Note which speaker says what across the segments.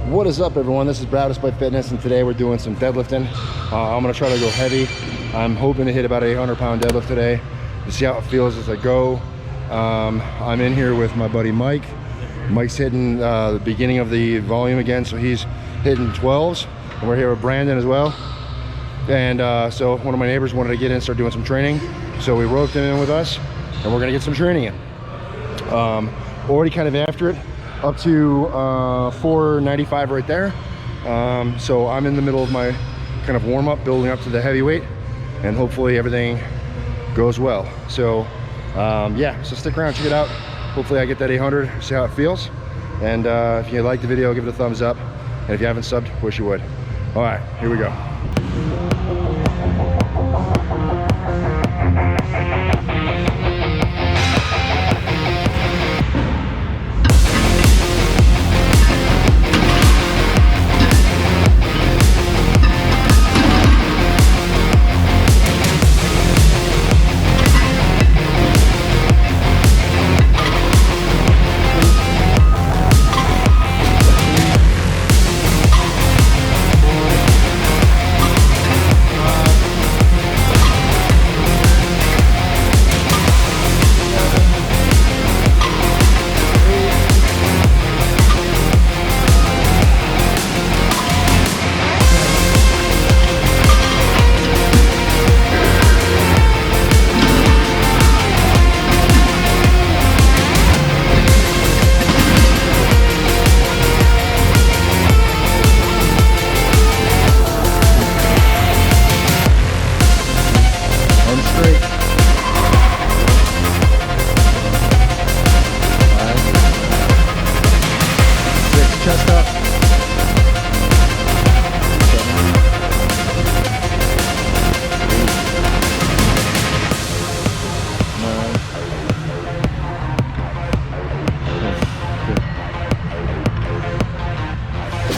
Speaker 1: What is up, everyone? This is Brad Display Fitness, and today we're doing some deadlifting. I'm gonna try to go heavy. I'm hoping to hit about an 800-pound deadlift today to see how it feels as I go. I'm in here with my buddy Mike. Mike's hitting the beginning of the volume again, so he's hitting 12s, and we're here with Brandon as well. And so one of my neighbors wanted to get in and start doing some training, so we roped him in with us, and we're gonna get some training in. Already kind of after it, up to 495 right there. So I'm in the middle of my kind of warm-up, building up to the heavyweight, and hopefully everything goes well. So yeah, so stick around, check it out. Hopefully I get that 800, see how it feels. And if you like the video, give it a thumbs up, and if you haven't subbed, wish you would. All right, here we go. Chest up.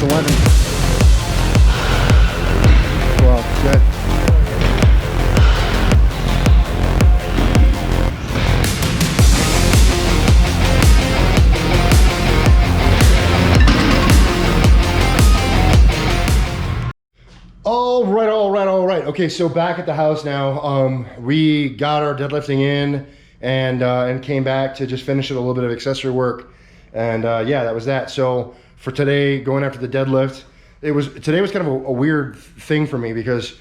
Speaker 1: 11. 12. Good. All right. Okay, so back at the house now. We got our deadlifting in and came back to just finish it, a little bit of accessory work, and yeah, that was that. So for today, going after the deadlift, today was kind of a weird thing for me, because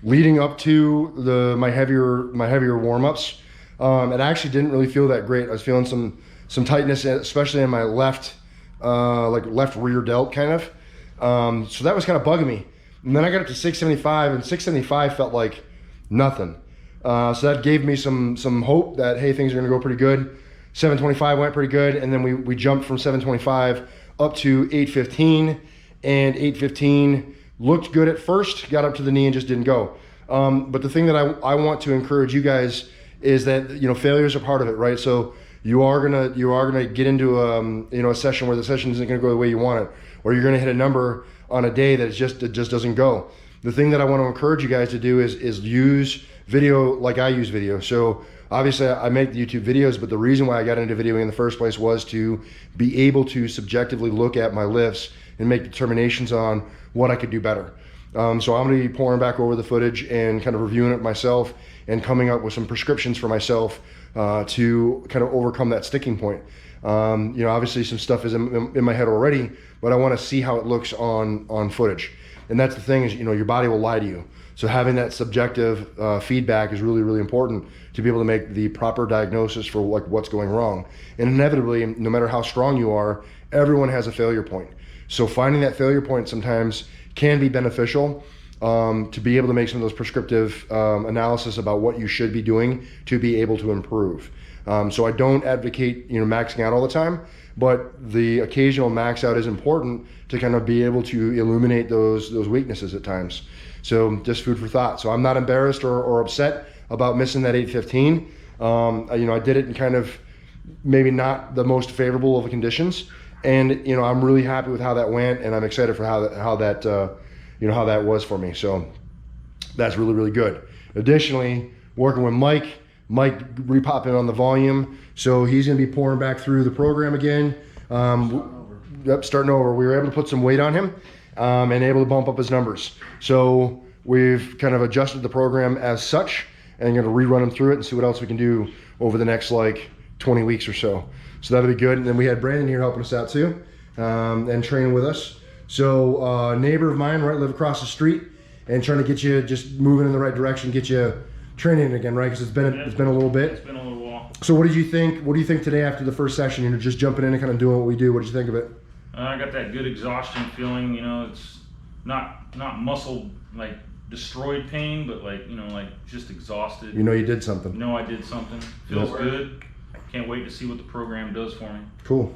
Speaker 1: leading up to my heavier warm-ups, it actually didn't really feel that great. I was feeling some tightness, especially in my left left rear delt kind of. So that was kind of bugging me. And then I got up to 675, and 675 felt like nothing. So that gave me some hope that, hey, things are gonna go pretty good. 725 went pretty good, and then we jumped from 725 up to 815, and 815 looked good at first, got up to the knee and just didn't go. But the thing that I want to encourage you guys is that, failures are part of it, right? So you are gonna get into a session where the session isn't gonna go the way you want it, or you're gonna hit a number on a day that it just doesn't go. The thing that I want to encourage you guys to do is use video like I use video. So obviously I make the YouTube videos, but the reason why I got into videoing in the first place was to be able to subjectively look at my lifts and make determinations on what I could do better. So I'm going to be pouring back over the footage and kind of reviewing it myself and coming up with some prescriptions for myself to kind of overcome that sticking point. Obviously some stuff is in my head already, but I want to see how it looks on footage. And that's the thing is, your body will lie to you. So having that subjective feedback is really, really important to be able to make the proper diagnosis for what's going wrong. And inevitably, no matter how strong you are, everyone has a failure point. So finding that failure point sometimes can be beneficial to be able to make some of those prescriptive analysis about what you should be doing to be able to improve. So I don't advocate maxing out all the time, but the occasional max out is important to kind of be able to illuminate those weaknesses at times. So just food for thought. So I'm not embarrassed or upset about missing that 815. I did it in kind of maybe not the most favorable of conditions, and I'm really happy with how that went, and I'm excited for how that was for me. So that's really, really good. Additionally, working with Mike repopping on the volume, so he's going to be pouring back through the program again. Yep, starting over. We were able to put some weight on him and able to bump up his numbers. So we've kind of adjusted the program as such, and going to rerun him through it and see what else we can do over the next like 20 weeks or so. So that'll be good. And then we had Brandon here helping us out too, and training with us. So neighbor of mine, right, live across the street, and trying to get you just moving in the right direction, get you training again, right? Because it's been a little bit.
Speaker 2: It's been a little while.
Speaker 1: So what did you think? What do you think today after the first session? You know, just jumping in and kind of doing what we do. What did you think of it?
Speaker 2: I got that good exhaustion feeling. You know, it's not muscle like destroyed pain, but like, you know, like just exhausted.
Speaker 1: You know, you did something.
Speaker 2: You know, I did something. Feels good. Can't wait to see what the program does for me.
Speaker 1: Cool.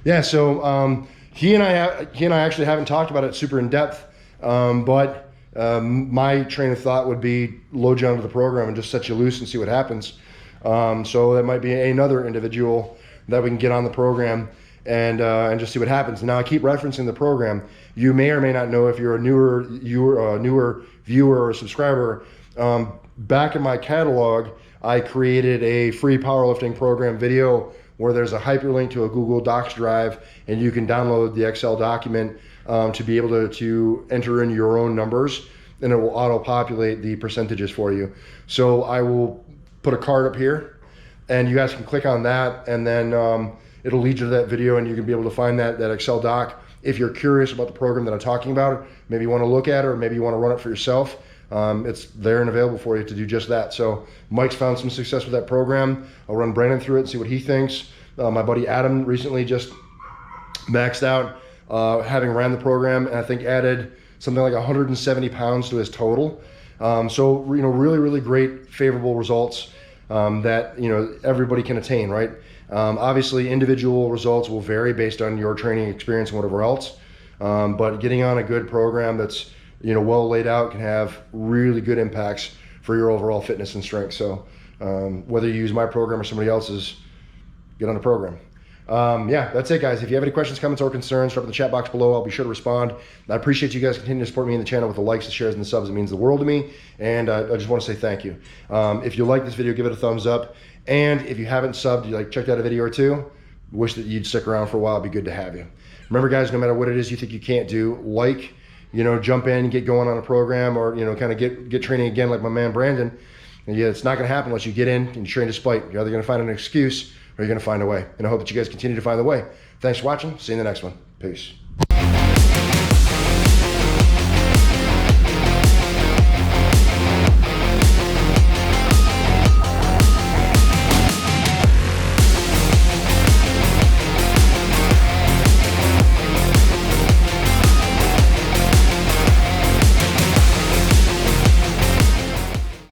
Speaker 1: Yeah. So he and I actually haven't talked about it super in depth, but my train of thought would be load you onto the program and just set you loose and see what happens. So that might be another individual that we can get on the program and just see what happens. Now I keep referencing the program. You may or may not know, if you're a newer viewer or subscriber. Back in my catalog, I created a free powerlifting program video where there's a hyperlink to a Google Docs drive, and you can download the Excel document to be able to enter in your own numbers, and it will auto-populate the percentages for you. So I will put a card up here, and you guys can click on that, and then it'll lead you to that video, and you can be able to find that Excel doc. If you're curious about the program that I'm talking about, maybe you want to look at it, or maybe you want to run it for yourself, it's there and available for you to do just that. So Mike's found some success with that program. I'll run Brandon through it and see what he thinks. My buddy Adam recently just maxed out, having ran the program, and I think added something like 170 pounds to his total. So, you know, really, really great, favorable results that, you know, everybody can attain, right? Obviously, individual results will vary based on your training experience and whatever else. But getting on a good program that's, you know, well laid out can have really good impacts for your overall fitness and strength. So whether you use my program or somebody else's, get on the program. Yeah, that's it, guys. If you have any questions, comments, or concerns, drop in the chat box below. I'll be sure to respond. I appreciate you guys continuing to support me in the channel with the likes, the shares, and the subs. It means the world to me, and I just want to say thank you. If you like this video, give it a thumbs up. And if you haven't subbed, you checked out a video or two, wish that you'd stick around for a while. It'd be good to have you. Remember, guys, no matter what it is you think you can't do, you know, jump in, get going on a program, or, you know, kind of get training again like my man Brandon. And yeah, it's not going to happen unless you get in and you train to spite. You're either going to find an excuse or you're going to find a way. And I hope that you guys continue to find the way. Thanks for watching. See you in the next one. Peace.